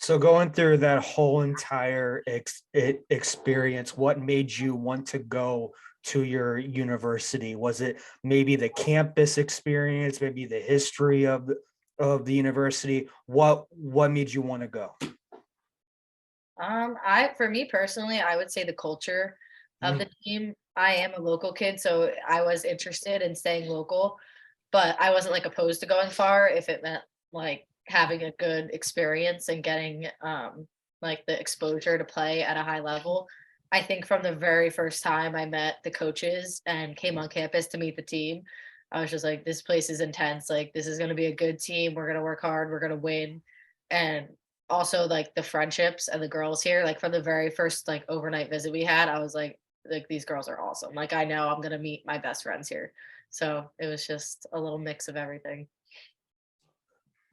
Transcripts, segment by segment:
So going through that whole entire experience, what made you want to go to your university? Was it maybe the campus experience, maybe the history of the university? What made you want to go? I for me personally, I would say the culture of the team. I am a local kid, so I was interested in staying local, but I wasn't like opposed to going far if it meant like having a good experience and getting like the exposure to play at a high level. I think from the very first time I met the coaches and came on campus to meet the team, I was just like, this place is intense. Like, this is going to be a good team. We're going to work hard. We're going to win. And also like the friendships and the girls here, like from the very first like overnight visit we had, I was like these girls are awesome. Like I know I'm gonna meet my best friends here. So it was just a little mix of everything.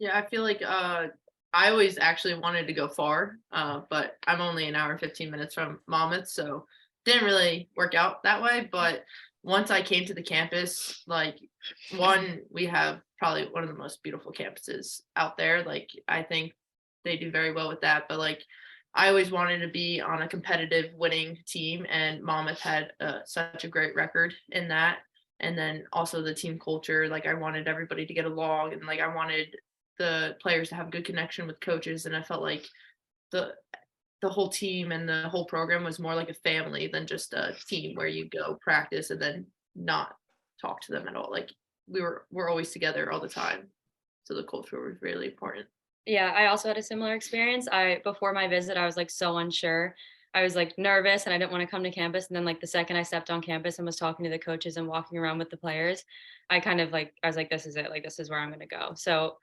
Yeah, I feel like I always actually wanted to go far, but I'm only an hour and 15 minutes from Monmouth, so didn't really work out that way. But once I came to the campus, like one, we have probably one of the most beautiful campuses out there. Like I think they do very well with that. But like I always wanted to be on a competitive winning team, and Monmouth had such a great record in that. And then also the team culture, like I wanted everybody to get along, and like I wanted the players to have good connection with coaches, and I felt like the the whole team and the whole program was more like a family than just a team where you go practice and then not talk to them at all. Like we're always together all the time. So the culture was really important. Yeah, I also had a similar experience. I before my visit, I was like so unsure. I was like nervous and I didn't want to come to campus. And then like the second I stepped on campus and was talking to the coaches and walking around with the players, I kind of like I was like, this is it. Like this is where I'm gonna go. So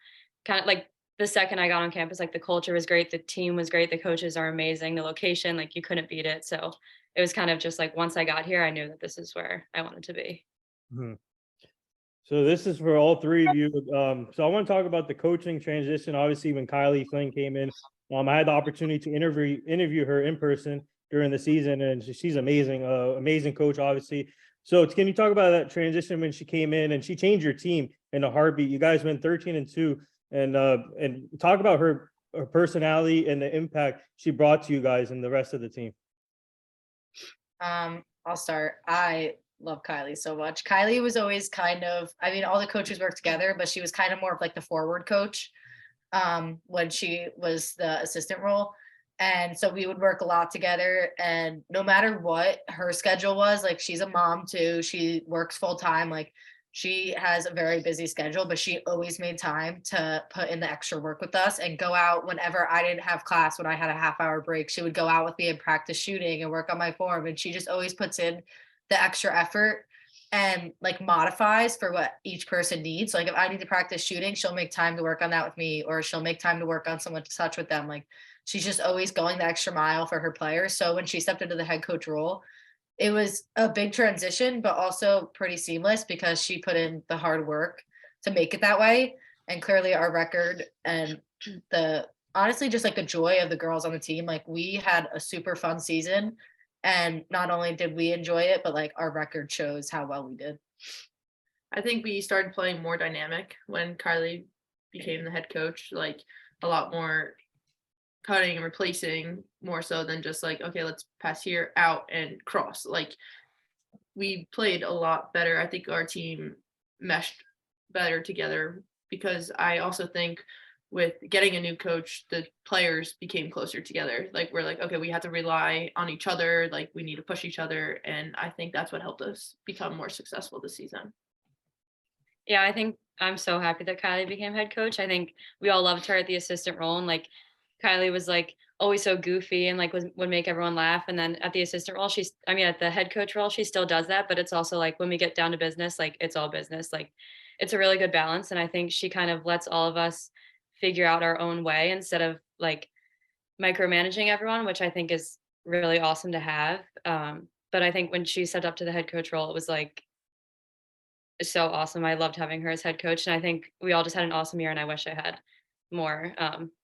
kind of like the second I got on campus, like the culture was great, the team was great, the coaches are amazing, the location, like you couldn't beat it. So it was kind of just like once I got here, I knew that this is where I wanted to be. Mhm. So this is for all three of you. So I want to talk about the coaching transition. Obviously, when Kylie Flynn came in, I had the opportunity to interview her in person during the season, and she's amazing, amazing coach, obviously. So can you talk about that transition when she came in and she changed your team in a heartbeat? You guys went 13-2, and talk about her personality and the impact she brought to you guys and the rest of the team. I'll start. I love Kylie so much. Kylie was always kind of, I mean, all the coaches work together, but she was kind of more of like the forward coach when she was the assistant role. And so we would work a lot together. And no matter what her schedule was, like she's a mom too, she works full time. Like she has a very busy schedule, but she always made time to put in the extra work with us and go out whenever I didn't have class. When I had a half-hour break, she would go out with me and practice shooting and work on my form. And she just always puts in the extra effort and like modifies for what each person needs. So, like if I need to practice shooting, she'll make time to work on that with me, or she'll make time to work on someone to touch with them. Like she's just always going the extra mile for her players. So when she stepped into the head coach role, it was a big transition, but also pretty seamless because she put in the hard work to make it that way. And clearly our record and the honestly just like the joy of the girls on the team, like we had a super fun season. And not only did we enjoy it, but like our record shows how well we did. I think we started playing more dynamic when Kylie became the head coach, like a lot more cutting and replacing more so than just like, okay, let's pass here, out, and cross. Like we played a lot better. I think our team meshed better together because I also think with getting a new coach, the players became closer together. Like we're like, okay, we have to rely on each other. Like we need to push each other. And I think that's what helped us become more successful this season. Yeah, I think I'm so happy that Kylie became head coach. I think we all loved her at the assistant role, and like Kylie was like always so goofy and like would make everyone laugh. And then at the assistant role, I mean, at the head coach role, she still does that, but it's also like when we get down to business, like it's all business. Like it's a really good balance. And I think she kind of lets all of us figure out our own way instead of like micromanaging everyone, which I think is really awesome to have. But I think when she stepped up to the head coach role, it was like so awesome. I loved having her as head coach, and I think we all just had an awesome year. And I wish I had more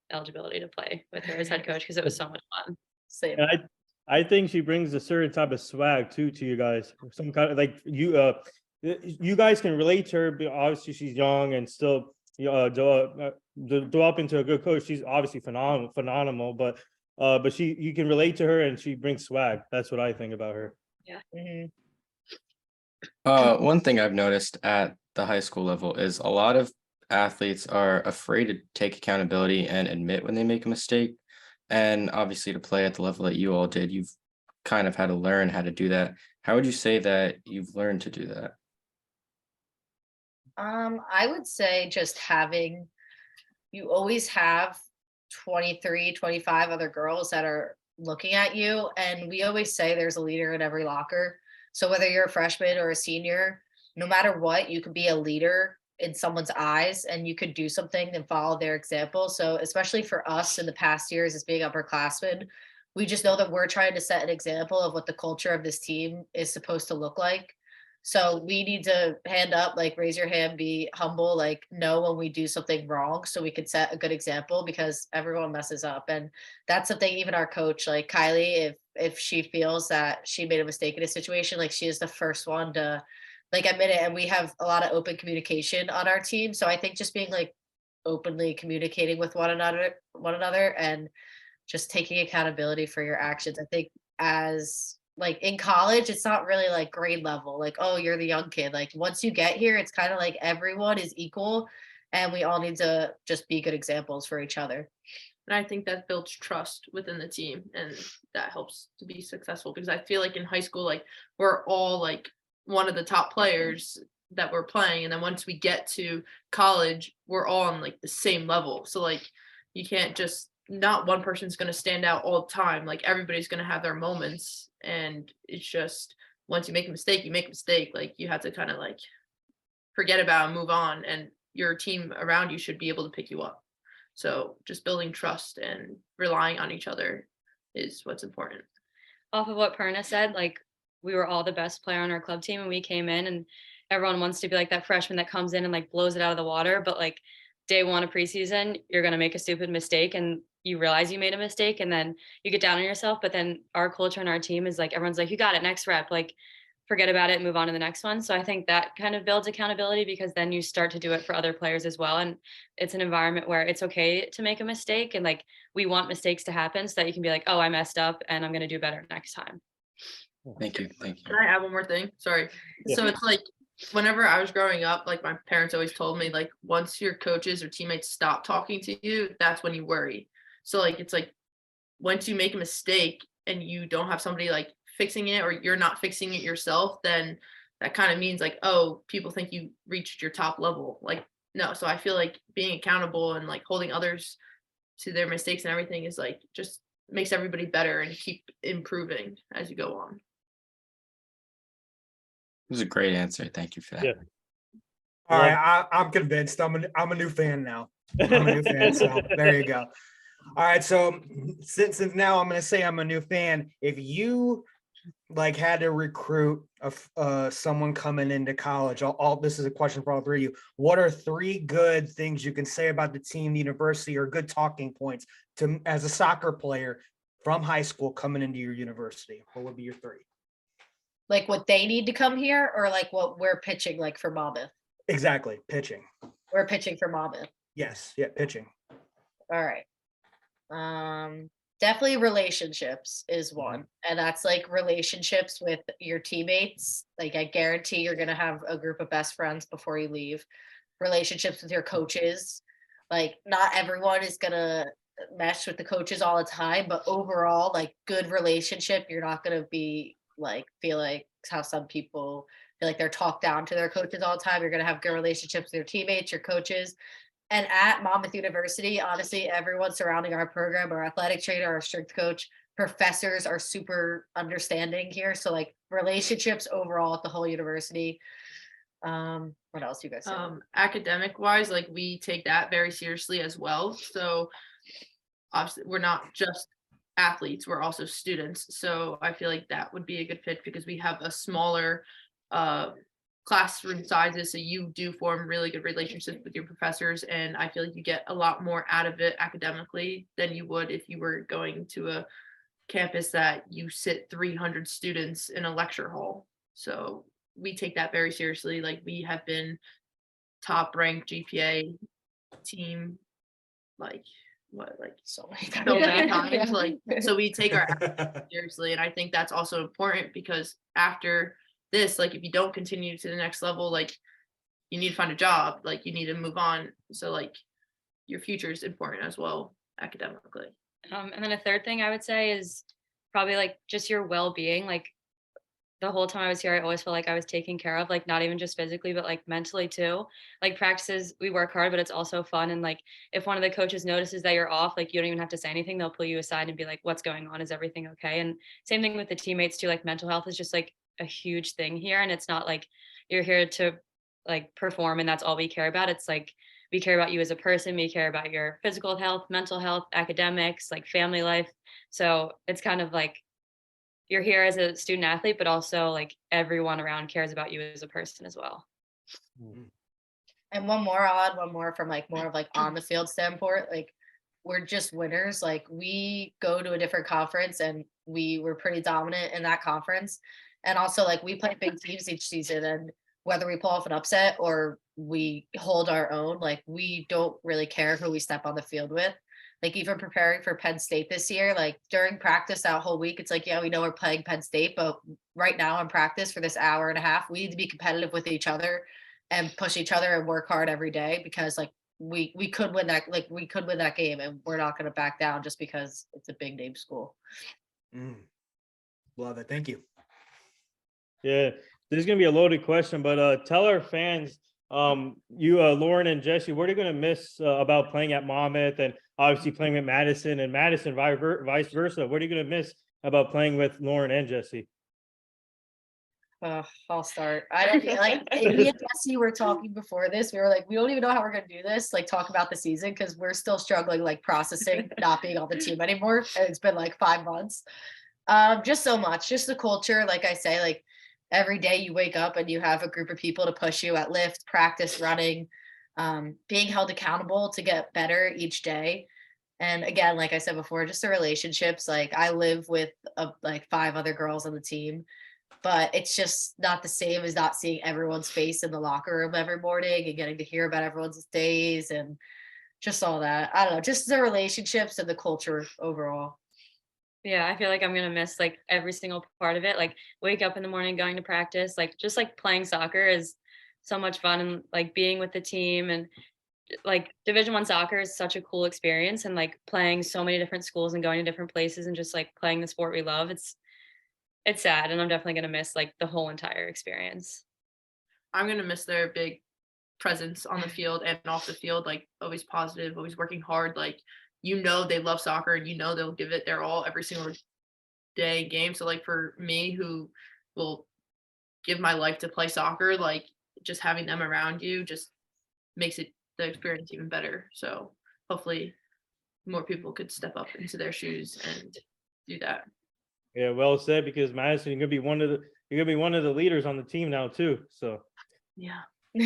eligibility to play with her as head coach because it was so much fun. Same. And I think she brings a certain type of swag too to you guys. Some kind of like you guys can relate to her, but obviously she's young and still develop into a good coach. She's obviously phenomenal, but you can relate to her and she brings swag. That's what I think about her. Mhm. One thing I've noticed at the high school level is a lot of athletes are afraid to take accountability and admit when they make a mistake. And obviously, to play at the level that you all did, you've kind of had to learn how to do that. How would you say that you've learned to do that? I would say just you always have 23, 25 other girls that are looking at you. And we always say there's a leader in every locker. So whether you're a freshman or a senior, no matter what, you could be a leader in someone's eyes and you could do something and follow their example. So especially for us in the past years as being upperclassmen, we just know that we're trying to set an example of what the culture of this team is supposed to look like. So we need to hand up, like raise your hand, be humble, like know when we do something wrong so we could set a good example because everyone messes up. And that's something even our coach, like Kylie, if she feels that she made a mistake in a situation, like she is the first one to like admit it. And we have a lot of open communication on our team. So I think just being like openly communicating with one another and just taking accountability for your actions. I think as like in college, it's not really like grade level, like, oh, you're the young kid. Like once you get here, it's kind of like everyone is equal and we all need to just be good examples for each other. And I think that builds trust within the team and that helps to be successful because I feel like in high school, like we're all like one of the top players that we're playing. And then once we get to college, we're all on like the same level. So like you can't just not one person's going to stand out all the time. Like everybody's going to have their moments. And it's just once you make a mistake, you make a mistake. Like you have to kind of like forget about and move on. And your team around you should be able to pick you up. So just building trust and relying on each other is what's important. Off of what Perna said, like we were all the best player on our club team and we came in and everyone wants to be like that freshman that comes in and like blows it out of the water. But like day one of preseason, you're going to make a stupid mistake and you realize you made a mistake and then you get down on yourself. But then our culture and our team is like, everyone's like, you got it, next rep, like forget about it, move on to the next one. So I think that kind of builds accountability because then you start to do it for other players as well. And it's an environment where it's okay to make a mistake. And like, we want mistakes to happen so that you can be like, oh, I messed up and I'm going to do better next time. Thank you. Thank Can you. I add one more thing? Sorry. Yeah. So it's like whenever I was growing up, like my parents always told me, like once your coaches or teammates stop talking to you, that's when you worry. So like it's like once you make a mistake and you don't have somebody like fixing it or you're not fixing it yourself, then that kind of means like, oh, people think you reached your top level. Like no. So I feel like being accountable and like holding others to their mistakes and everything is like just makes everybody better and keep improving as you go on. It was a great answer. Thank you for that. Yeah. All right, I'm convinced. I'm a new fan now. I'm a new fan. So there you go. All right, so since now I'm going to say I'm a new fan. If you like had to recruit someone coming into college, all this is a question for all three of you. What are three good things you can say about the team, the university, or good talking points to as a soccer player from high school coming into your university? What would be your three? Like what they need to come here or like what we're pitching like for Monmouth? Exactly, pitching. We're pitching for Monmouth. Yes, yeah, pitching. All right. Definitely relationships is one. And that's like relationships with your teammates. Like I guarantee you're gonna have a group of best friends before you leave. Relationships with your coaches. Like not everyone is gonna mesh with the coaches all the time, but overall, like good relationship, you're not gonna be like feel like how some people feel like they're talked down to their coaches all the time. You're gonna have good relationships with your teammates, your coaches. And at Monmouth University, honestly, everyone surrounding our program, our athletic trainer, our strength coach, professors are super understanding here. So like relationships overall at the whole university. What else you guys say? Academic wise, like we take that very seriously as well. So obviously we're not just athletes, we're also students. So I feel like that would be a good fit because we have a smaller classroom sizes, so you do form really good relationships with your professors, and I feel like you get a lot more out of it academically than you would if you were going to a campus that you sit 300 students in a lecture hall. So we take that very seriously. Like we have been top ranked GPA team like what, like So many so many times. times. Like, so we take our seriously, and I think that's also important because after this, like if you don't continue to the next level, like you need to find a job, like you need to move on. So like your future is important as well academically. And then a third thing I would say is probably like just your well-being. Like the whole time I was here, I always felt like I was taken care of, like not even just physically, but like mentally too. Like practices, we work hard, but it's also fun. And like if one of the coaches notices that you're off, like you don't even have to say anything. They'll pull you aside and be like, "What's going on? Is everything okay?" And same thing with the teammates too. Like mental health is just like a huge thing here. And it's not like you're here to like perform and that's all we care about. It's like we care about you as a person, we care about your physical health, mental health, academics, like family life. So it's kind of like you're here as a student athlete, but also like everyone around cares about you as a person as well. And one more, I'll add one more from like more of like on the field standpoint. Like we're just winners. Like we go to a different conference and we were pretty dominant in that conference. And also like we play big teams each season, and whether we pull off an upset or we hold our own, like we don't really care who we step on the field with. Like even preparing for Penn State this year, like during practice that whole week, it's like, yeah, we know we're playing Penn State, but right now in practice for this hour and a half, we need to be competitive with each other and push each other and work hard every day, because like we could win that, like we could win that game, and we're not going to back down just because it's a big name school. Love it. Thank you. Yeah, this is gonna be a loaded question, but tell our fans, you, Lauren and Jesse, what are you gonna miss about playing at Monmouth and obviously playing with Maddison and Maddison vice versa? What are you gonna miss about playing with Lauren and Jesse? I'll start. I don't like me and Jesse were talking before this. We were like, we don't even know how we're gonna do this. Like talk about the season, because we're still struggling, like processing not being on the team anymore. And it's been like 5 months. Just so much, just the culture. Like I say, like every day you wake up and you have a group of people to push you at lift, practice, running, being held accountable to get better each day. And again, like I said before, just the relationships. Like I live with like 5 other girls on the team, but it's just not the same as not seeing everyone's face in the locker room every morning and getting to hear about everyone's days and just all that. I don't know, just the relationships and the culture overall. Yeah, I feel like I'm gonna miss like every single part of it. Like wake up in the morning, going to practice, like just like playing soccer is so much fun, and like being with the team, and like Division 1 soccer is such a cool experience, and like playing so many different schools and going to different places and just like playing the sport we love. It's sad, and I'm definitely gonna miss like the whole entire experience. I'm gonna miss their big presence on the field and off the field, like always positive, always working hard. Like, you know, they love soccer and you know they'll give it their all every single day game. So like for me, who will give my life to play soccer, like just having them around you just makes it the experience even better. So hopefully more people could step up into their shoes and do that. Yeah, well said, because Madison, you're gonna be one of the leaders on the team now too. So Yeah. I'm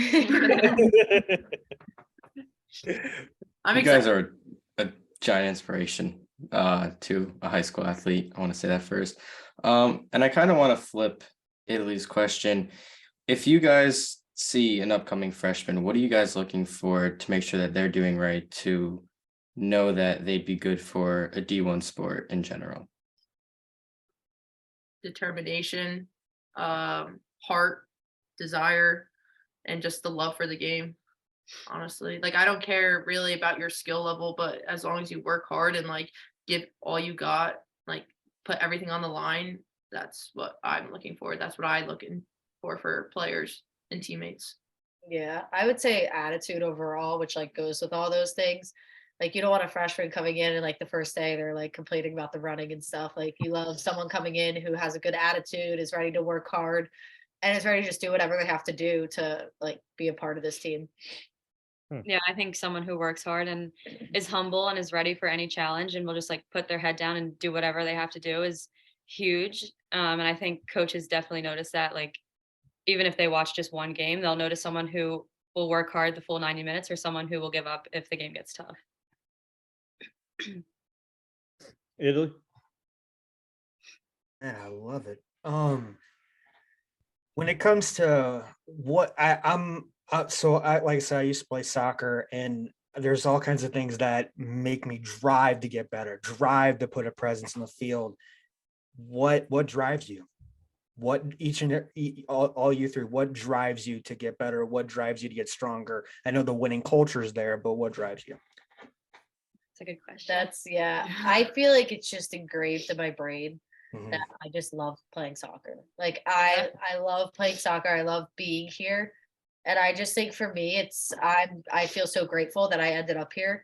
You excited. guys are a giant inspiration to a high school athlete. I want to say that first. And I kind of want to flip Italy's question. If you guys see an upcoming freshman, what are you guys looking for to make sure that they're doing right to know that they'd be good for a D1 sport in general? Determination, heart, desire, and just the love for the game. Honestly, like I don't care really about your skill level, but as long as you work hard and like give all you got, like put everything on the line, that's what I'm looking for. That's what I'm looking for players and teammates. Yeah, I would say attitude overall, which like goes with all those things. Like you don't want a freshman coming in and like the first day they're like complaining about the running and stuff. Like you love someone coming in who has a good attitude, is ready to work hard, and is ready to just do whatever they have to do to like be a part of this team. Yeah, I think someone who works hard and is humble and is ready for any challenge and will just like put their head down and do whatever they have to do is huge. And I think coaches definitely notice that. Like even if they watch just one game, they'll notice someone who will work hard the full 90 minutes or someone who will give up if the game gets tough. Italy. Man, I love it. When it comes to what I'm so I like I said, I used to play soccer, and there's all kinds of things that make me drive to get better, drive to put a presence in the field. What drives you? What each and all you three, what drives you to get better? What drives you to get stronger? I know the winning culture is there, but what drives you? It's a good question. That's I feel like it's just engraved in my brain Mhm. that I just love playing soccer. Like I love playing soccer. I love being here. And I just think for me, I feel so grateful that I ended up here.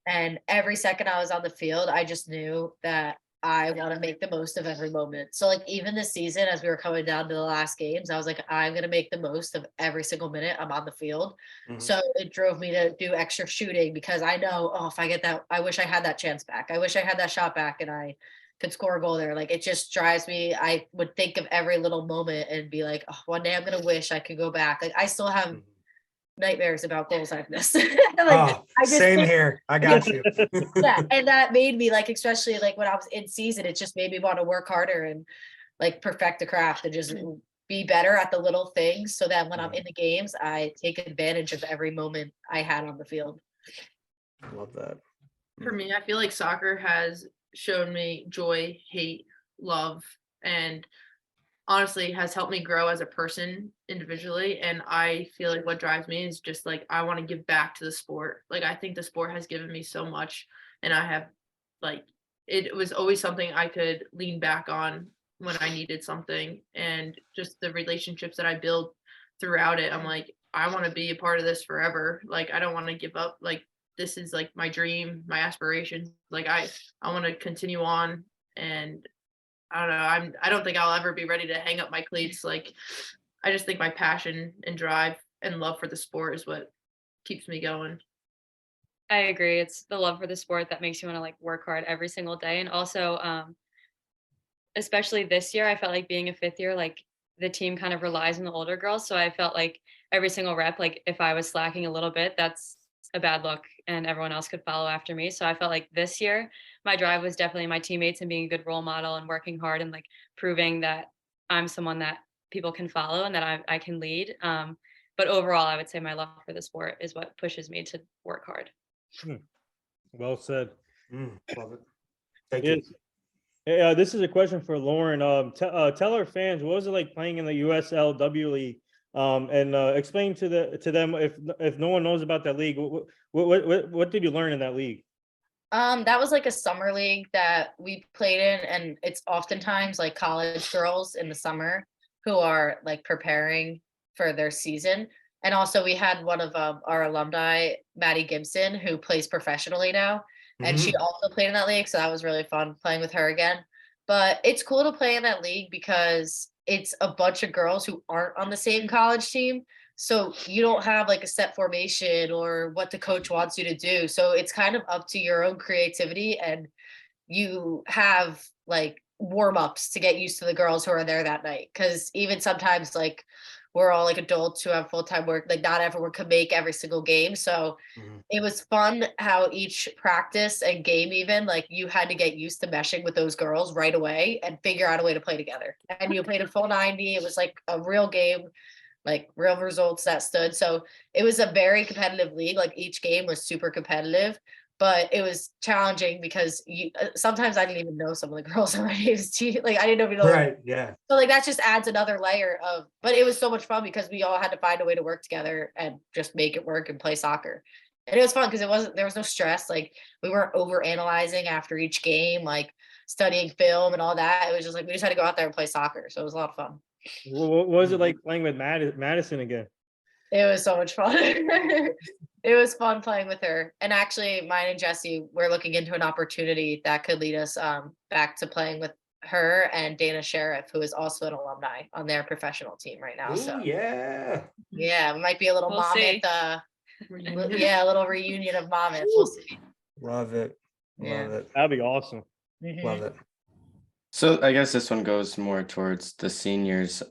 And every second I was on the field, I just knew that I want to make the most of every moment. So like even this season, as we were coming down to the last games, I was like, I'm gonna make the most of every single minute I'm on the field. Mhm. So it drove me to do extra shooting because I know, oh, if I get that, I wish I had that chance back. I wish I had that shot back and I could score a goal there. Like it just drives me. I would think of every little moment and be like, oh, one day I'm gonna wish I could go back. Like I still have Mhm. nightmares about goals I've missed. Like Oh, I just same think, here. I got you. yeah, and that made me like, especially like when I was in season, it just made me want to work harder and like perfect the craft and just be better at the little things so that when I'm in the games, I take advantage of every moment I had on the field. Love that. For me, I feel like soccer has shown me joy, hate, love, and honestly has helped me grow as a person individually. And I feel like what drives me is just like I want to give back to the sport. Like I think the sport has given me so much, and I have like it was always something I could lean back on when I needed something, and just the relationships that I build throughout it. I'm like, I want to be a part of this forever. Like I don't want to give up. Like this is like my dream, my aspiration. Like I want to continue on, and I don't know. I don't think I'll ever be ready to hang up my cleats. Like I just think my passion and drive and love for the sport is what keeps me going. I agree. It's the love for the sport that makes you want to like work hard every single day. And also, especially this year, I felt like being a fifth year, like the team kind of relies on the older girls. So I felt like every single rep, like if I was slacking a little bit, that's a bad look and everyone else could follow after me. So I felt like this year, my drive was definitely my teammates and being a good role model and working hard and like proving that I'm someone that people can follow and that I can lead. But overall, I would say my love for the sport is what pushes me to work hard. Well said. Love it. Thank you. Yes. Hey, this is a question for Lauren. Tell our fans, what was it like playing in the USLW League? And explain to them if no one knows about that league, what did you learn in that league? That was like a summer league that we played in, and it's oftentimes like college girls in the summer who are like preparing for their season. And also we had one of our alumni, Maddie Gibson, who plays professionally now. And she Mhm. also played in that league. So that was really fun playing with her again. But it's cool to play in that league because it's a bunch of girls who aren't on the same college team. So you don't have like a set formation or what the coach wants you to do. So it's kind of up to your own creativity, and you have like warm ups to get used to the girls who are there that night. Cause even sometimes like we're all like adults who have full time work, like not everyone can make every single game. So Mhm. it was fun how each practice and game, even like you had to get used to meshing with those girls right away and figure out a way to play together. And you played a full 90. It was like a real game, like real results that stood. So it was a very competitive league. Like each game was super competitive, but it was challenging because you sometimes I didn't even know some of the girls on my team's team. Like I didn't even know. Right. Yeah. So like that just adds another layer of, but it was so much fun because we all had to find a way to work together and just make it work and play soccer. And it was fun because there was no stress. Like we weren't over analyzing after each game, like studying film and all that. It was just like we just had to go out there and play soccer. So it was a lot of fun. What was it like playing with Madison again? It was so much fun. It was fun playing with her. And actually, mine and Jesse, we're looking into an opportunity that could lead us back to playing with her and Dana Sheriff, who is also an alumni on their professional team right now. So Oh yeah. yeah, it might be a little We'll Monmouth. see. Yeah, a little reunion of Monmouth. We'll see. Love it. Yeah. Love it. That'd be awesome. Mhm. Love it. So I guess this one goes more towards the seniors.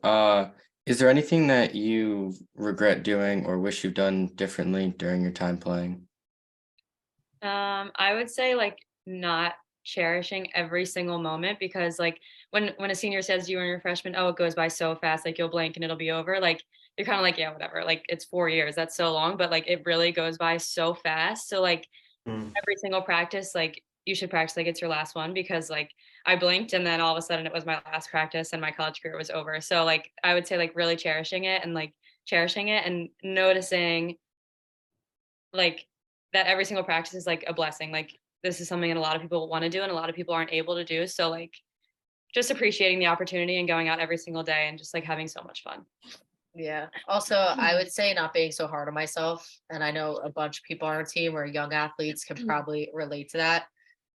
Is there anything that you regret doing or wish you've done differently during your time playing? I would say like not cherishing every single moment, because like when a senior says to you when you're a freshman, oh, it goes by so fast, like you'll blink and it'll be over. Like you're kind of like, yeah, whatever. Like it's 4 years. That's so long, but like it really goes by so fast. So like Mm. every single practice, like you should practice like it's your last one, because like I blinked and then all of a sudden it was my last practice and my college career was over. So like I would say like really cherishing it and noticing like that every single practice is like a blessing. Like this is something that a lot of people want to do and a lot of people aren't able to do. So like just appreciating the opportunity and going out every single day and just like having so much fun. Yeah. Also, I would say not being so hard on myself. And I know a bunch of people on our team or young athletes can probably relate to that.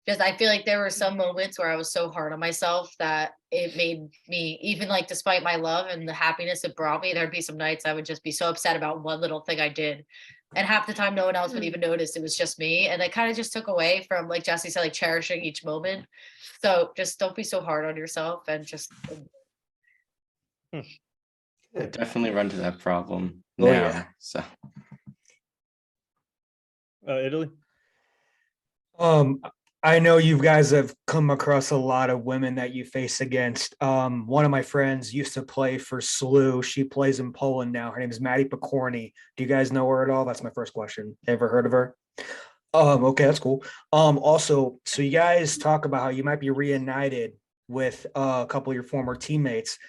Because I feel like there were some moments where I was so hard on myself that it made me, even like despite my love and the happiness it brought me, there'd be some nights I would just be so upset about one little thing I did. And half the time no one else would even notice it was just me. And it kind of just took away from, like Jesse said, like cherishing each moment. So just don't be so hard on yourself and just I definitely run to that problem Oh, now. yeah. So Italy. I know you guys have come across a lot of women that you face against. One of my friends used to play for SLU. She plays in Poland now. Her name is Maddie Pecorni. Do you guys know her at all? That's my first question. Ever heard of her? Okay, that's cool. Also, so you guys talk about how you might be reunited with a couple of your former teammates.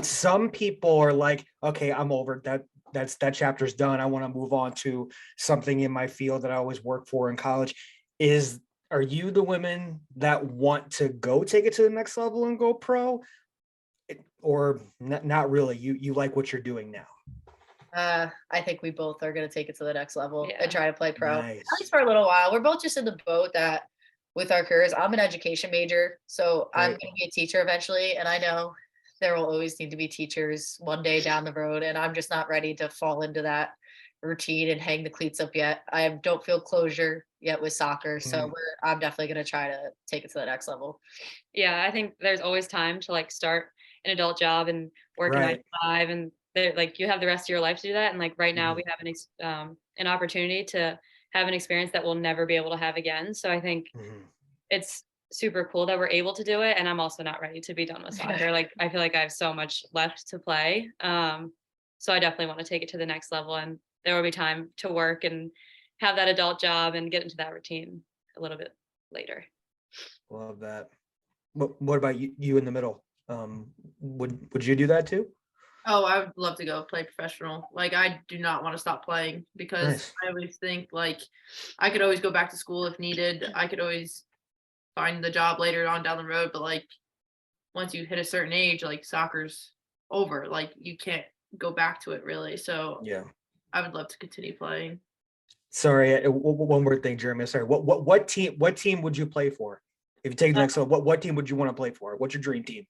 Some people are like, okay, I'm over that. That chapter's done. I want to move on to something in my field that I always worked for in college. Are you the women that want to go take it to the next level and go pro? Or not really? You like what you're doing now? I think we both are going to take it to the next level Yeah. and try to play pro. Nice. At least for a little while. We're both just in the boat that with our careers, I'm an education major, so I'm Right. going to be a teacher eventually. And I know there will always need to be teachers one day down the road. And I'm just not ready to fall into that routine and hang the cleats up yet. I don't feel closure yet with soccer. So Mhm. I'm definitely going to try to take it to the next level. Yeah, I think there's always time to like start an adult job and work a 9 Right. to 5, and there like you have the rest of your life to do that. And like right now Mhm. we have an opportunity to have an experience that we'll never be able to have again. So I think Mhm. it's super cool that we're able to do it. And I'm also not ready to be done with soccer. Like I feel like I have so much left to play. So I definitely want to take it to the next level, and there will be time to work and have that adult job and get into that routine a little bit later. Love that. What about you in the middle? Would you do that too? Oh, I would love to go play professional. Like, I do not want to stop playing because Nice. I always think like I could always go back to school if needed. I could always find the job later on down the road, but like once you hit a certain age, like soccer's over. Like you can't go back to it really. So Yeah. I would love to continue playing. Sorry, one more thing, Jeremy. Sorry. What team would you play for? If you take the next one, what team would you want to play for? What's your dream team?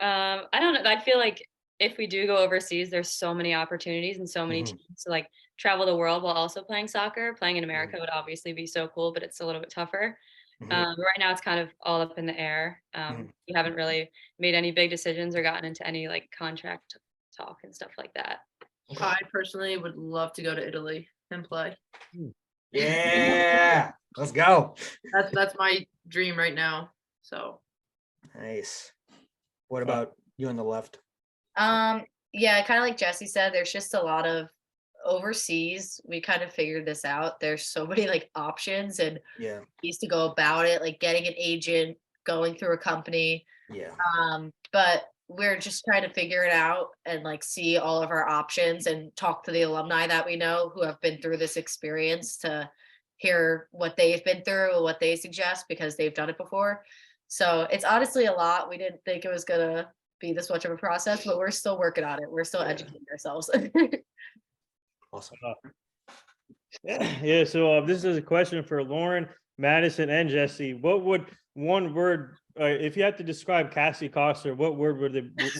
I don't know. I feel like if we do go overseas, there's so many opportunities and so many Mhm. teams to like travel the world while also playing soccer. Playing in America Mhm. would obviously be so cool, but it's a little bit tougher. Mhm. Right now, it's kind of all up in the air. Mhm. We haven't really made any big decisions or gotten into any like contract talk and stuff like that. Okay. I personally would love to go to Italy and play. Yeah, let's go. That's my dream right now. So Nice. What about you on the left? Yeah, kind of like Jesse said, there's just a lot of overseas. We kind of figured this out. There's so many like options and Yeah, ways to go about it, like getting an agent, going through a company. yeah. But we're just trying to figure it out and like see all of our options and talk to the alumni that we know who have been through this experience to hear what they've been through and what they suggest because they've done it before. So it's honestly a lot. We didn't think it was gonna be this much of a process, but we're still working on it. We're still Yeah. educating ourselves. Awesome. Yeah. So this is a question for Lauren, Madison, and Jesse. What would one word, if you had to describe Cassie Coster, what word would it be?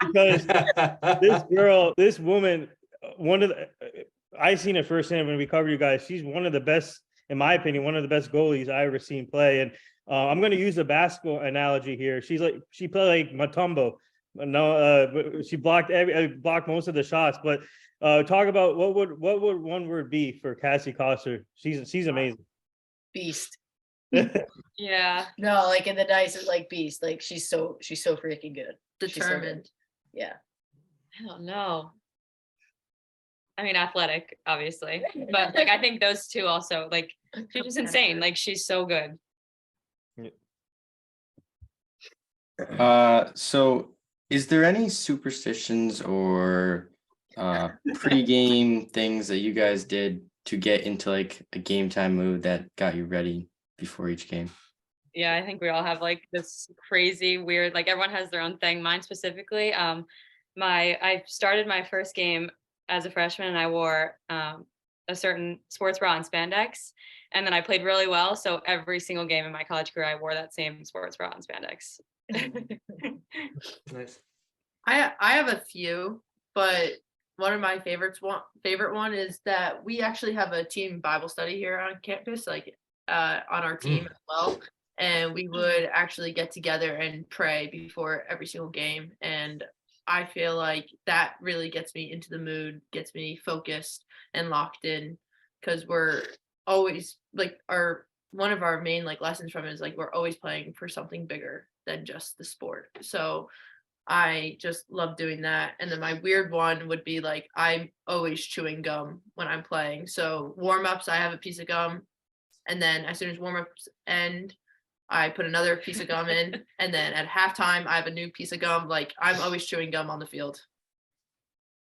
Because this girl, this woman, one of the, I seen it firsthand when we covered you guys. She's one of the best, in my opinion, one of the best goalies I ever seen play. And I'm going to use a basketball analogy here. She played like Matumbo. No, she blocked blocked most of the shots, but Talk about what would one word be for Cassie Coster? She's amazing. Beast. Yeah. No, like in the nicest, like beast. Like she's so freaking good. She's so good. Determined. Yeah. I don't know. I mean, athletic, obviously, but like I think those two also, like she's just insane. Like she's so good. So is there any superstitions or pre-game things that you guys did to get into like a game time mood that got you ready before each game? Yeah, I think we all have like this crazy weird, like everyone has their own thing. Mine specifically, I started my first game as a freshman and I wore a certain sports bra and spandex, and then I played really well. So every single game in my college career, I wore that same sports bra and spandex. Nice. I have a few, but one of my favorite one is that we actually have a team Bible study here on campus, like on our team as well. And we would actually get together and pray before every single game. And I feel like that really gets me into the mood, gets me focused and locked in, because we're always like one of our main like lessons from it is like we're always playing for something bigger than just the sport. So I just love doing that. And then my weird one would be like I'm always chewing gum when I'm playing. So warm-ups, I have a piece of gum, and then as soon as warm-ups end, I put another piece of gum in, and then at halftime I have a new piece of gum. Like I'm always chewing gum on the field.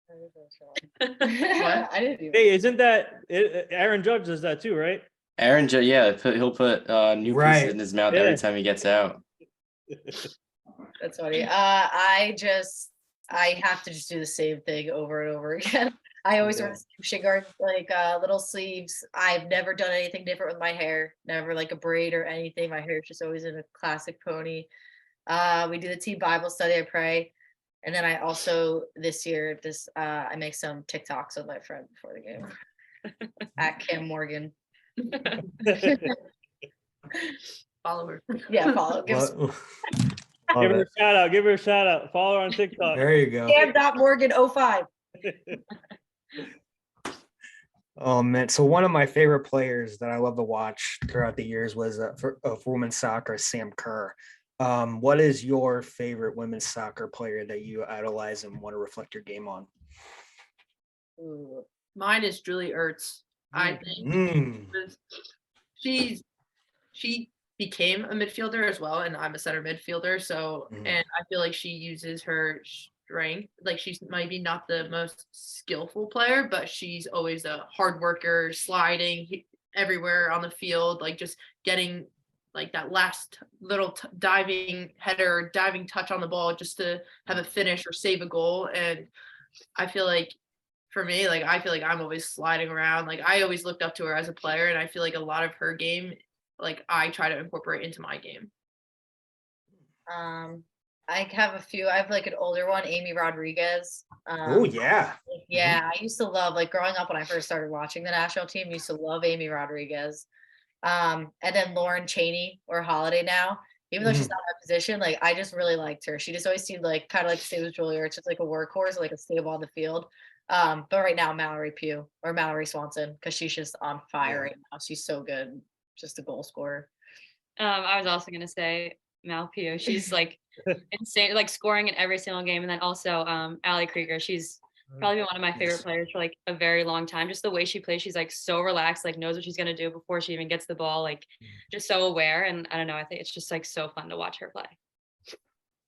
What? I didn't even. Hey, isn't that Aaron Judge does that too, right? Yeah, he'll put new Right. pieces in his mouth every Yeah. time he gets out. That's funny. I have to just do the same thing over and over again. I always wear the same shin guard, like little sleeves. I've never done anything different with my hair. Never like a braid or anything. My hair is just always in a classic pony. We do the team Bible study. I pray, and then I also this year I make some TikToks with my friend before the game at Kim Morgan. Follow her. Yeah, follow. Give us Give her a shout out. Give her a shout out. Follow her on TikTok. There you go. Cam.Morgan05. Oh man! So one of my favorite players that I love to watch throughout the years was for women's soccer, Sam Kerr. What is your favorite women's soccer player that you idolize and want to reflect your game on? Ooh. Mine is Julie Ertz. I think Mm. she became a midfielder as well, and I'm a center midfielder. So, Mhm. and I feel like she uses her strength. Like she's maybe not the most skillful player, but she's always a hard worker, sliding everywhere on the field, like just getting like that last little diving header, diving touch on the ball just to have a finish or save a goal. And I feel like for me, like I feel like I'm always sliding around. Like I always looked up to her as a player, and I feel like a lot of her game, like I try to incorporate into my game. I have a few. I have like an older one, Amy Rodriguez. Oh yeah. Yeah, I used to love, like growing up when I first started watching the national team, used to love Amy Rodriguez. And then Lauren Cheney or Holiday now, even though she's not in that position, like I just really liked her. She just always seemed like kind of like the same as Julie Ertz, just like a workhorse, like a stable on the field. But right now, Mallory Pugh or Mallory Swanson, because she's just on fire right now. She's so good, just a goal scorer. I was also gonna say Mal Pugh. She's like insane, like scoring in every single game. And then also Allie Krieger. She's probably one of my favorite players for like a very long time. Just the way she plays, she's like so relaxed, like knows what she's gonna do before she even gets the ball, like just so aware. And I don't know, I think it's just like so fun to watch her play.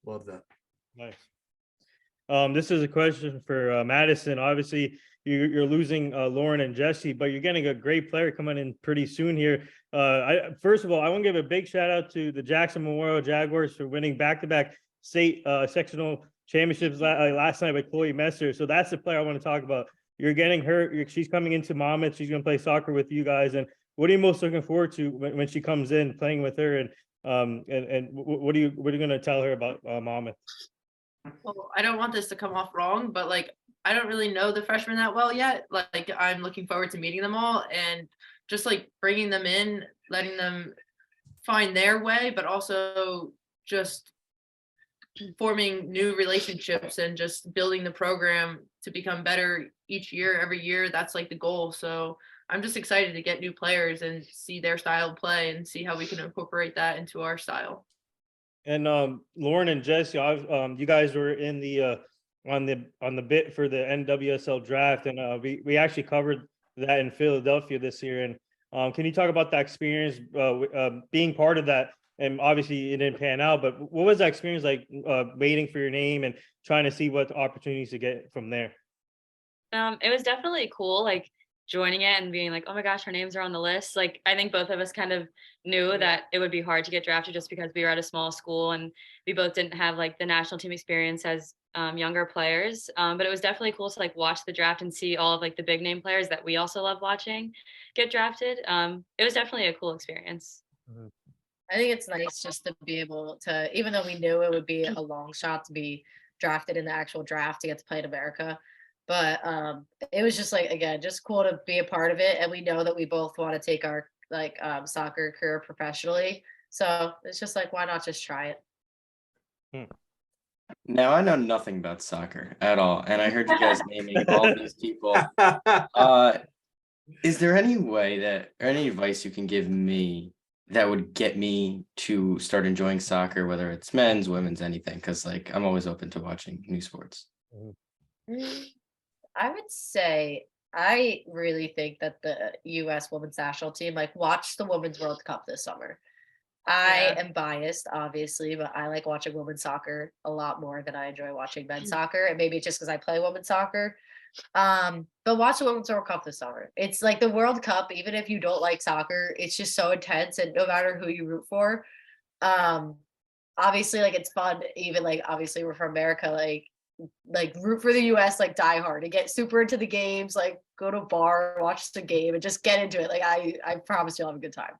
Love that. Nice. This is a question for Maddison. Obviously, you're losing Lauren and Jesi, but you're getting a great player coming in pretty soon here. First of all, I want to give a big shout out to the Jackson Memorial Jaguars for winning back-to-back state sectional championships last night with Chloe Messer. So that's the player I want to talk about. You're getting her. She's coming into Monmouth. She's going to play soccer with you guys. And what are you most looking forward to when she comes in playing with her? And what are you going to tell her about Monmouth? Well, I don't want this to come off wrong, but like I don't really know the freshmen that well yet. Like I'm looking forward to meeting them all and just like bringing them in, letting them find their way, but also just forming new relationships and just building the program to become better each year, every year. That's like the goal. So I'm just excited to get new players and see their style of play and see how we can incorporate that into our style. And Lauren and Jesse, you guys were in the on the bit for the NWSL draft, and we actually covered that in Philadelphia this year. And can you talk about that experience being part of that? And obviously it didn't pan out, but what was that experience like, waiting for your name and trying to see what opportunities to get from there? It was definitely cool, like joining it and being like, oh my gosh, our names are on the list. Like I think both of us kind of knew that it would be hard to get drafted just because we were at a small school and we both didn't have like the national team experience as younger players. But it was definitely cool to like watch the draft and see all of like the big name players that we also love watching get drafted. It was definitely a cool experience. I think it's nice just to be able to, even though we knew it would be a long shot to be drafted in the actual draft to get to play in America. But it was just like, again, just cool to be a part of it. And we know that we both want to take our like soccer career professionally. So it's just like, why not just try it? Now I know nothing about soccer at all, and I heard you guys naming all these people. Is there any way that, or any advice you can give me that would get me to start enjoying soccer, whether it's men's, women's, anything? Because like I'm always open to watching new sports. I would say I really think that the U.S. women's national team, like, watch the Women's World Cup this summer. I am biased, obviously, but I like watching women's soccer a lot more than I enjoy watching men's soccer. And maybe it's just because I play women's soccer. But watch the Women's World Cup this summer. It's like the World Cup, even if you don't like soccer, it's just so intense, and no matter who you root for. Obviously, like, it's fun, even like obviously we're from America, like root for the US, like die hard and get super into the games, like go to a bar, watch the game, and just get into it. Like I promise you'll have a good time.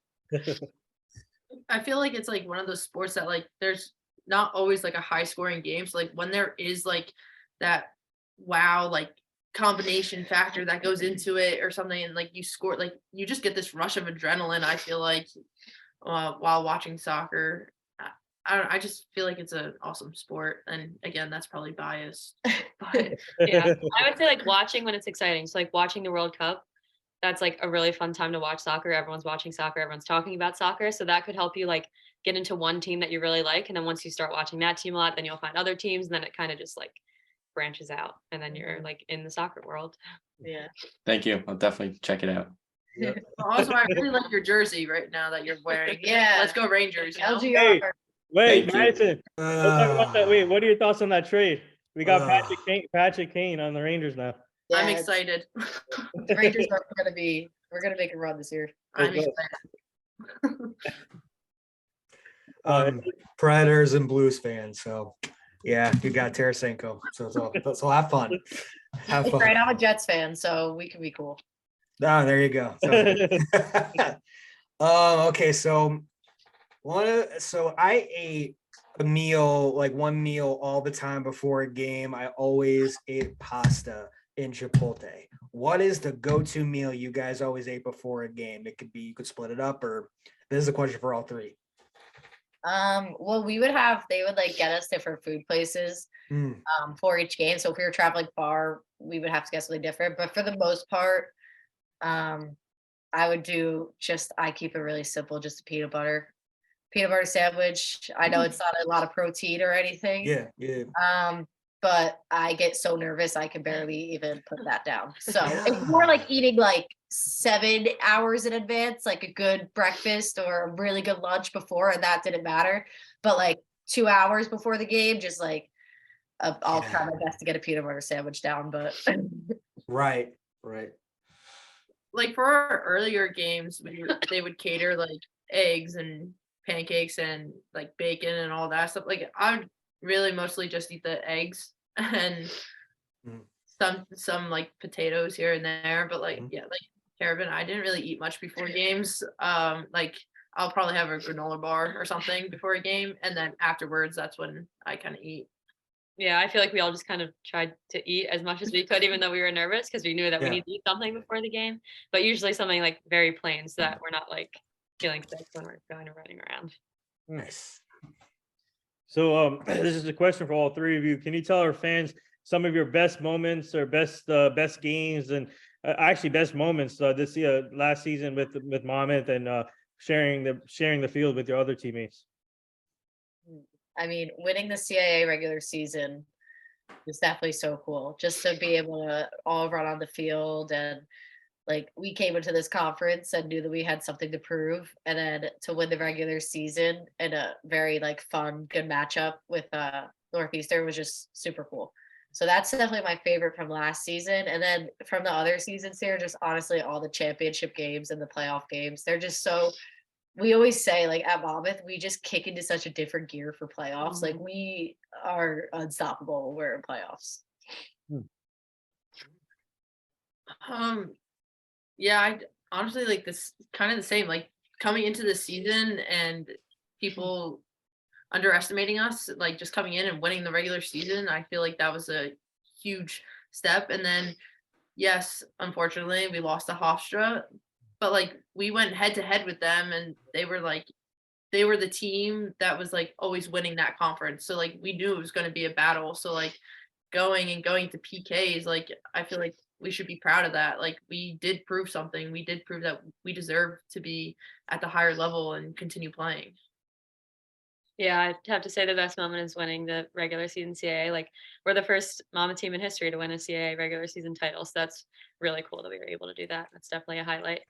I feel like it's like one of those sports that like there's not always like a high scoring game. So like when there is like that wow, like combination factor that goes into it or something, and like you score, like you just get this rush of adrenaline, I feel like, while watching soccer. I just feel like it's an awesome sport. And again, that's probably biased. But Yeah, I would say like watching when it's exciting. So like watching the World Cup, that's like a really fun time to watch soccer. Everyone's watching soccer, everyone's talking about soccer. So that could help you like get into one team that you really like. And then once you start watching that team a lot, then you'll find other teams. And then it kind of just like branches out. And then you're like in the soccer world. Yeah. Thank you. I'll definitely check it out. also, I really like your jersey right now that you're wearing. Yeah. Let's go Rangers. You know? LGR. Hey, wait, Thank you. Maddison, let's talk about that. Wait, what are your thoughts on that trade? We got Ugh. Patrick Kane on the Rangers now. I'm Yeah, excited. the Rangers are we're gonna make a run this year. I'm Okay. excited. Predators and Blues fans. So yeah, you got Tarasenko. So have fun. Have It's fun. great. I'm a Jets fan, so we can be cool. Oh, there you go. Okay, so I ate a meal, like one meal all the time before a game. I always ate pasta in Chipotle. What is the go-to meal you guys always ate before a game? It could be, you could split it up, or this is a question for all three. Well, they would like get us different food places Hmm. for each game. So if we were traveling far, we would have to get something different. But for the most part, I keep it really simple, just a peanut butter sandwich. I know it's not a lot of protein or anything. Yeah. But I get so nervous I can barely even put that down. So it's more like eating like 7 hours in advance, like a good breakfast or a really good lunch before, and that didn't matter. But like 2 hours before the game, just like I'll try my best to get a peanut butter sandwich down. But Right. Like for our earlier games, they would cater like eggs and pancakes and like bacon and all that stuff. Like I would really mostly just eat the eggs and some like potatoes here and there. But like yeah, like Karabin, I didn't really eat much before games. Like I'll probably have a granola bar or something before a game, and then afterwards, that's when I kind of eat. Yeah, I feel like we all just kind of tried to eat as much as we could, even though we were nervous because we knew that we Yeah. need to eat something before the game. But usually something like very plain so that we're not like feeling sick when we're going and running around. Nice. So this is a question for all three of you. Can you tell our fans some of your best moments or best games and actually best moments this year, last season with Monmouth and sharing the field with your other teammates? I mean, winning the CAA regular season was definitely so cool. Just to be able to all run on the field, and like we came into this conference and knew that we had something to prove, and then to win the regular season in a very like fun, good matchup with Northeastern was just super cool. So that's definitely my favorite from last season. And then from the other seasons here, just honestly all the championship games and the playoff games. They're just so, we always say like at Monmouth, we just kick into such a different gear for playoffs. Like we are unstoppable when we're in playoffs. Yeah, I honestly like this kind of the same, like coming into the season and people underestimating us, like just coming in and winning the regular season. I feel like that was a huge step. And then, yes, unfortunately, we lost to Hofstra, but like we went head to head with them, and they were the team that was like always winning that conference. So like we knew it was going to be a battle. So like going to PKs, like I feel like we should be proud of that. Like we did prove something. We did prove that we deserve to be at the higher level and continue playing. Yeah, I'd have to say the best moment is winning the regular season CAA. Like we're the first Mama team in history to win a CAA regular season title. So that's really cool that we were able to do that. That's definitely a highlight.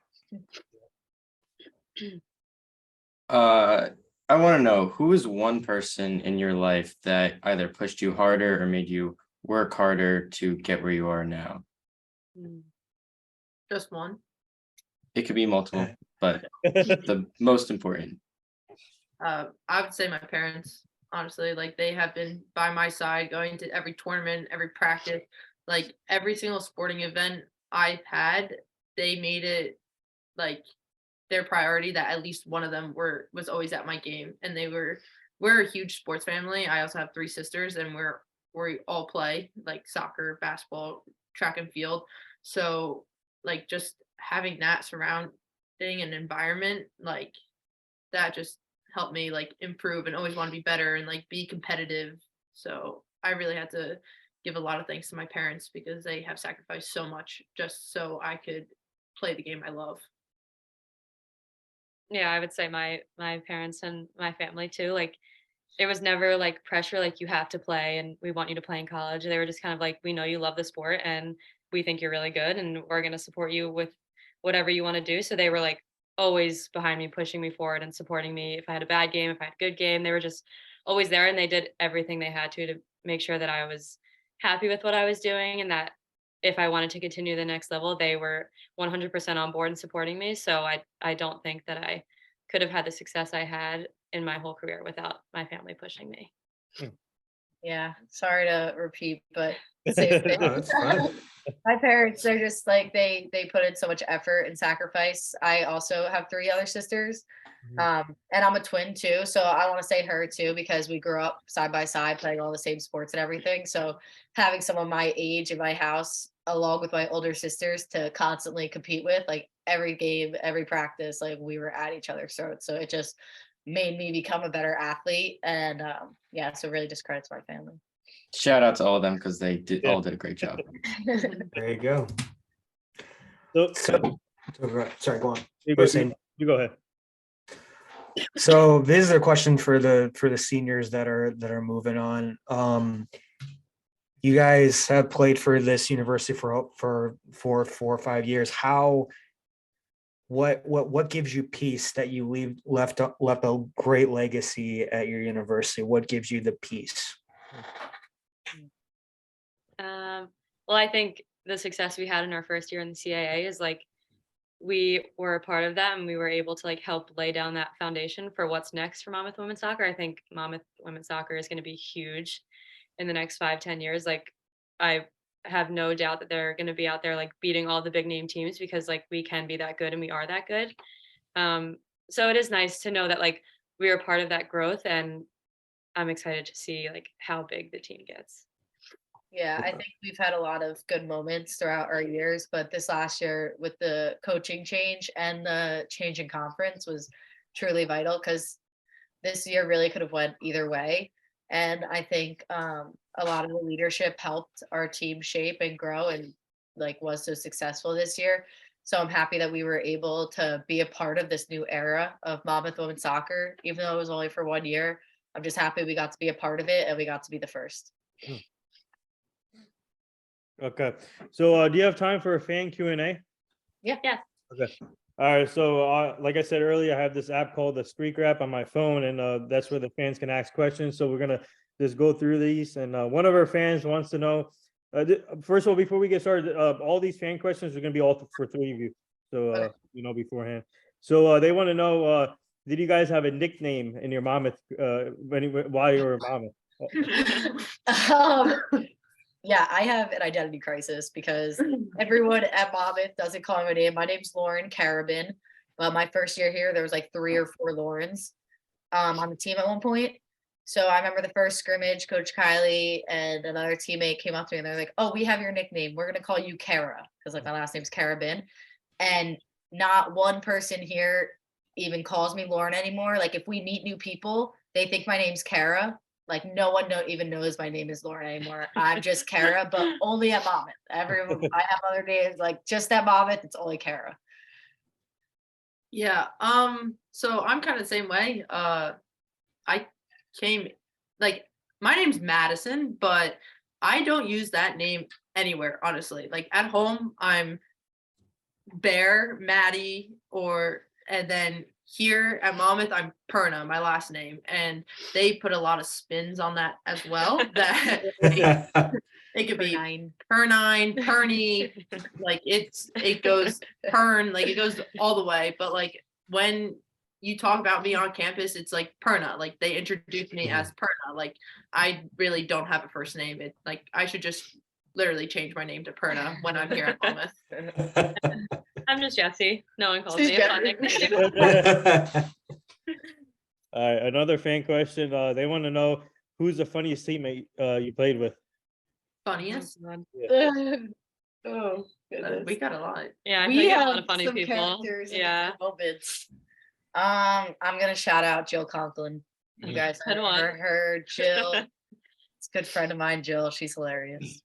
I want to know, who is one person in your life that either pushed you harder or made you work harder to get where you are now? Just one. It could be multiple, but the most important. I would say my parents, honestly, like they have been by my side going to every tournament, every practice, like every single sporting event I've had, they made it like their priority that at least one of them was always at my game. And we're a huge sports family. I also have 3 sisters, and we all play like soccer, basketball, track and field. So like just having that surrounding an environment like that just helped me like improve and always want to be better and like be competitive. So I really had to give a lot of thanks to my parents because they have sacrificed so much just so I could play the game I love. Yeah, I would say my parents and my family too. Like it was never like pressure, like you have to play and we want you to play in college. They were just kind of like, we know you love the sport and we think you're really good and we're going to support you with whatever you want to do. So they were like always behind me, pushing me forward and supporting me. If I had a bad game, if I had a good game, they were just always there, and they did everything they had to make sure that I was happy with what I was doing, and that if I wanted to continue the next level, they were 100% on board and supporting me. So I don't think that I could have had the success I had in my whole career without my family pushing me. Yeah, sorry to repeat, but same thing. No, that's fine. My parents, they're just like they put in so much effort and sacrifice. I also have 3 other sisters. And I'm a twin too, so I want to say her too because we grew up side by side playing all the same sports and everything. So having someone my age in my house along with my older sisters to constantly compete with, like every game, every practice, like we were at each other's throats. So it just made me become a better athlete. And yeah, so really just credit to my family. Shout out to all of them because they Yeah. all did a great job. There you go. So, Sorry, go on. you We're go, saying- you go ahead. So this is a question for the seniors that are moving on. You guys have played for this university for 4 or 5 years. What gives you peace that you left a great legacy at your university? What gives you the peace? Well, I think the success we had in our first year in the CAA is like we were a part of that and we were able to like help lay down that foundation for what's next for Monmouth women's soccer. I think Monmouth women's soccer is going to be huge in the next 5-10 years. Like I have no doubt that they're going to be out there like beating all the big name teams because like we can be that good and we are that good. So it is nice to know that like we are part of that growth, and I'm excited to see like how big the team gets. Yeah, I think we've had a lot of good moments throughout our years, but this last year with the coaching change and the change in conference was truly vital because this year really could have went either way. And I think a lot of the leadership helped our team shape and grow and like was so successful this year. So I'm happy that we were able to be a part of this new era of Monmouth women's soccer, even though it was only for 1 year. I'm just happy we got to be a part of it and we got to be the first. Okay, so do you have time for a fan Q&A? Yeah. Okay. All right. So like I said earlier, I have this app called the Spreaker app on my phone, and that's where the fans can ask questions. So we're gonna just go through these. And one of our fans wants to know, first of all, before we get started, all these fan questions are gonna be all for three of you. So Okay. you know beforehand. So they want to know, did you guys have a nickname in your Monmouth while you were in Monmouth? Yeah, I have an identity crisis because everyone at Monmouth doesn't call me my name. My name's Lauren Karabin, but my first year here, there was like 3 or 4 Laurens on the team at one point. So I remember the first scrimmage, Coach Kylie and another teammate came up to me and they're like, "Oh, we have your nickname. We're gonna call you Kara," because like my last name's Karabin, and not one person here even calls me Lauren anymore. Like if we meet new people, they think my name's Kara. Like no one even knows my name is Lauren anymore. I'm just Kara, but only at Monmouth. Everyone, I have other names, like just at Monmouth, it's only Kara. Yeah. So I'm kind of the same way. I came like my name's Maddison, but I don't use that name anywhere, honestly. Like at home, I'm Bear, Maddie, and then here at Monmouth, I'm Perna, my last name, and they put a lot of spins on that as well. That it could be Pernine, Perny, like it goes Pern, like it goes all the way. But like when you talk about me on campus, it's like Perna, like they introduce me as Perna. Like I really don't have a first name. It like I should just literally change my name to Perna when I'm here at Monmouth. I'm just Jesi. No one calls me a fun nickname. All right, another fan question. They want to know who's the funniest teammate you played with. Funniest? Oh, goodness. We got a lot. Yeah, I We feel like a have lot of funny some people. characters in Yeah. the moments. I'm gonna shout out Jill Conklin. You guys Good one. heard her, Jill. It's a good friend of mine, Jill. She's hilarious.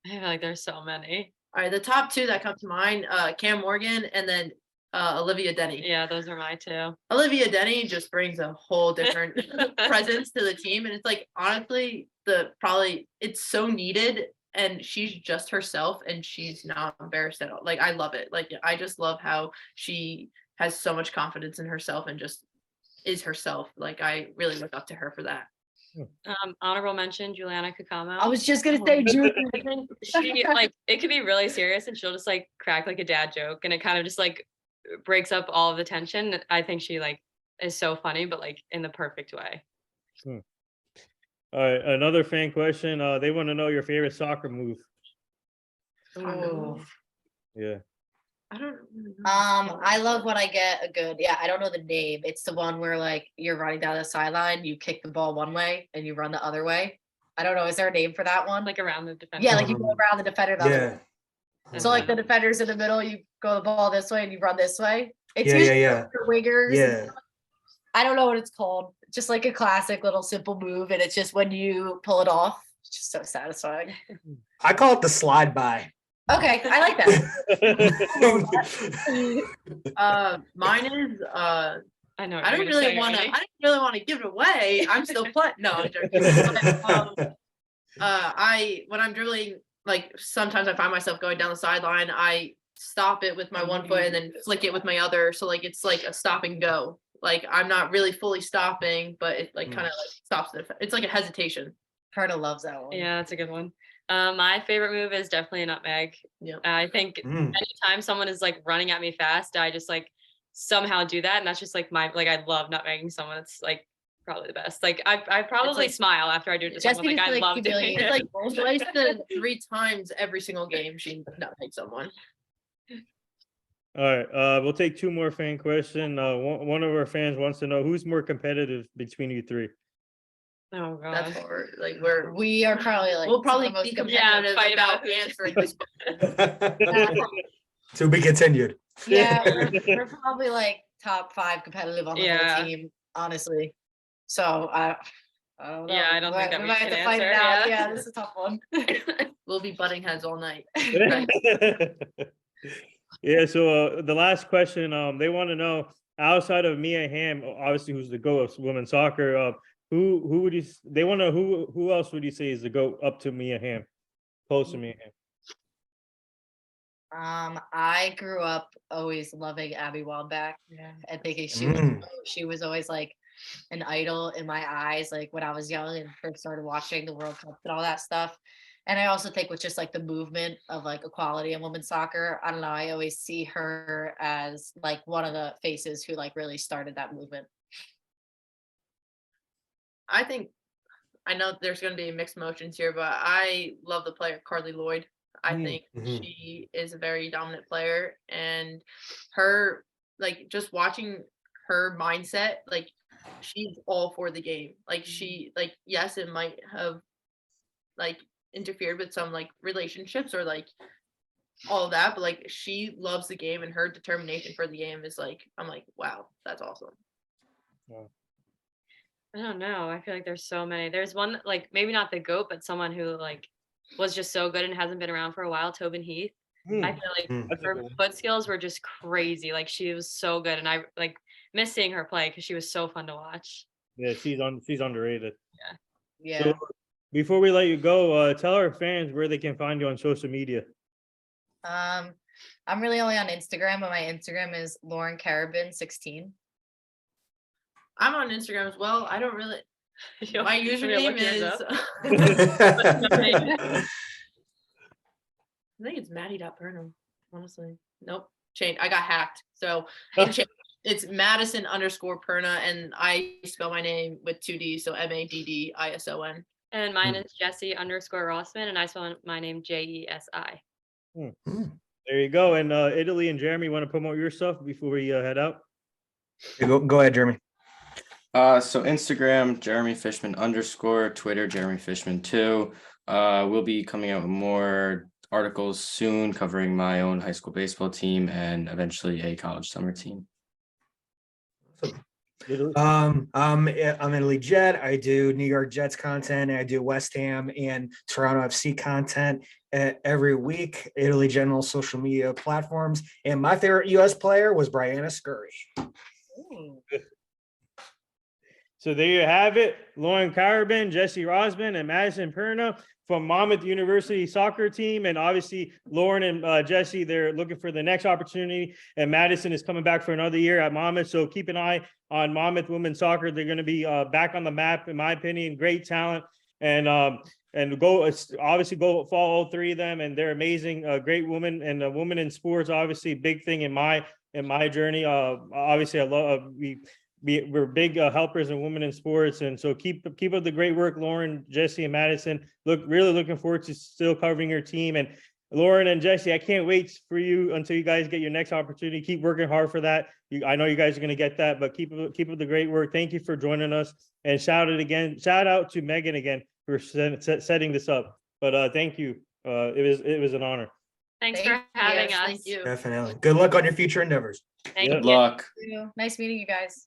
I feel like there's so many. All right, the top 2 that come to mind, Cam Morgan and then Olivia Denny. Yeah, those are my 2. Olivia Denny just brings a whole different presence to the team, and it's like honestly it's so needed, and she's just herself and she's not embarrassed at all. Like I love it. Like I just love how she has so much confidence in herself and just is herself. Like I really look up to her for that. Honorable mention, Juliana Kakamo. I was just gonna say, Julie. I think she like it could be really serious and she'll just like crack like a dad joke and it kind of just like breaks up all of the tension. I think she like is so funny, but like in the perfect way. All right, another fan question. They want to know your favorite soccer move. Ooh. Yeah. I don't really know. I love when I get a good, I don't know the name. It's the one where like you're running down the sideline, you kick the ball one way and you run the other way. I don't know. Is there a name for that one? Like around the defender. Yeah, like you go around the defender the other way. So like the Uh-huh. defender's in the middle, you go the ball this way and you run this way. It's Yeah, usually yeah. for wingers. Yeah. I don't know what it's called. Just like a classic little simple move, and it's just when you pull it off, it's just so satisfying. I call it the slide by. Okay, I like that. Mine is I know. what I you're don't gonna say really want to. already. I don't really want to give it away. I'm still playing. No, I'm joking. When I'm dribbling, like sometimes I find myself going down the sideline. I stop it with my one foot and then flick it with my other. So like it's like a stop and go. Like I'm not really fully stopping, but it like kind of like stops it. It's like a hesitation. Perna loves that one. Yeah, that's a good one. My favorite move is definitely a nutmeg. Yeah. I think anytime someone is like running at me fast, I just like somehow do that, and that's just like my like I love nutmegging someone. It's like probably the best. Like I probably like- smile after I do it to Just someone. Like because, I like, love doing humiliating. it. It's like twice to 3 times every single game she nutmeg someone. All right, we'll take 2 more fan question. One of our fans wants to know who's more competitive between you 3. Oh god. That's hard. Like We are probably like we'll probably some of be the most competitive fight about about answering this. To be continued. Yeah, we're probably like top 5 competitive on the Yeah. whole team, honestly. So I don't know. Yeah, I don't think that we we might have can to fight it answer, out. yeah. Yeah, this is a tough one. We'll be butting heads all night. Yeah, so the last question, they want to know, outside of Mia Hamm, obviously who's the GOAT of women's soccer, who would you? They want to know who else would you say is the GOAT up to Mia Hamm, close to Mia Hamm? I grew up always loving Abby Wambach and thinking she was always like an idol in my eyes, like when I was young and first started watching the World Cup and all that stuff. And I also think with just like the movement of like equality in women's soccer, I don't know, I always see her as like one of the faces who like really started that movement. I think I know there's going to be mixed emotions here, but I love the player Carly Lloyd. I think she is a very dominant player, and her, like, just watching her mindset, like, she's all for the game. Like, she, like, yes, it might have like interfered with some like relationships or like all of that, but like she loves the game, and her determination for the game is like, I'm like, wow, that's awesome. I don't know. I feel like there's so many. There's one, like, maybe not the GOAT, but someone who like was just so good and hasn't been around for a while, Tobin Heath. I feel like That's a her good one. foot skills were just crazy. Like she was so good, and I like miss seeing her play because she was so fun to watch. Yeah, she's underrated. Yeah. So before we let you go, tell our fans where they can find you on social media. I'm really only on Instagram, but my Instagram is Lauren Karabin 16. I'm on Instagram as well. I don't really. Yo, My I'm gonna username look yours is. up. I think it's Maddie.Perna, honestly. Nope. Change. I got hacked. So it's Maddison_Perna, and I spell my name with 2 D's, so Maddison. And mine is Jesi_Rossman, and I spell my name Jesi. There you go. And Italy and Jeremy, want to promote your stuff before we head out? Go ahead, Jeremy. So Instagram, Jeremy Fishman _, Twitter, Jeremy Fishman 2. We'll be coming out with more articles soon covering my own high school baseball team and eventually a college summer team. I'm Italy Jet. I do New York Jets content. I do West Ham and Toronto FC content every week. Italy General social media platforms. And my favorite U.S. player was Brianna Scurry. So there you have it. Lauren Karabin, Jesi Rossman, and Maddison Perna from Monmouth University soccer team. And obviously Lauren and Jesi, they're looking for the next opportunity. And Maddison is coming back for another year at Monmouth. So keep an eye on Monmouth women's soccer. They're going to be back on the map, in my opinion. Great talent. And go follow all three of them. And they're amazing, great women, and a woman in sports, obviously big thing in my journey. Obviously I love, we're big helpers and women in sports, and so keep up the great work, Lauren, Jesi, and Maddison. Really looking forward to still covering your team. And Lauren and Jesi, I can't wait for you until you guys get your next opportunity. Keep working hard for that. I know you guys are going to get that, but keep up the great work. Thank you for joining us, and shout out to Megan again for setting this up. But thank you. It was an honor. Thanks for having us. Thank you. Definitely. Good luck on your future endeavors. Thank Good you. luck. Nice meeting you guys.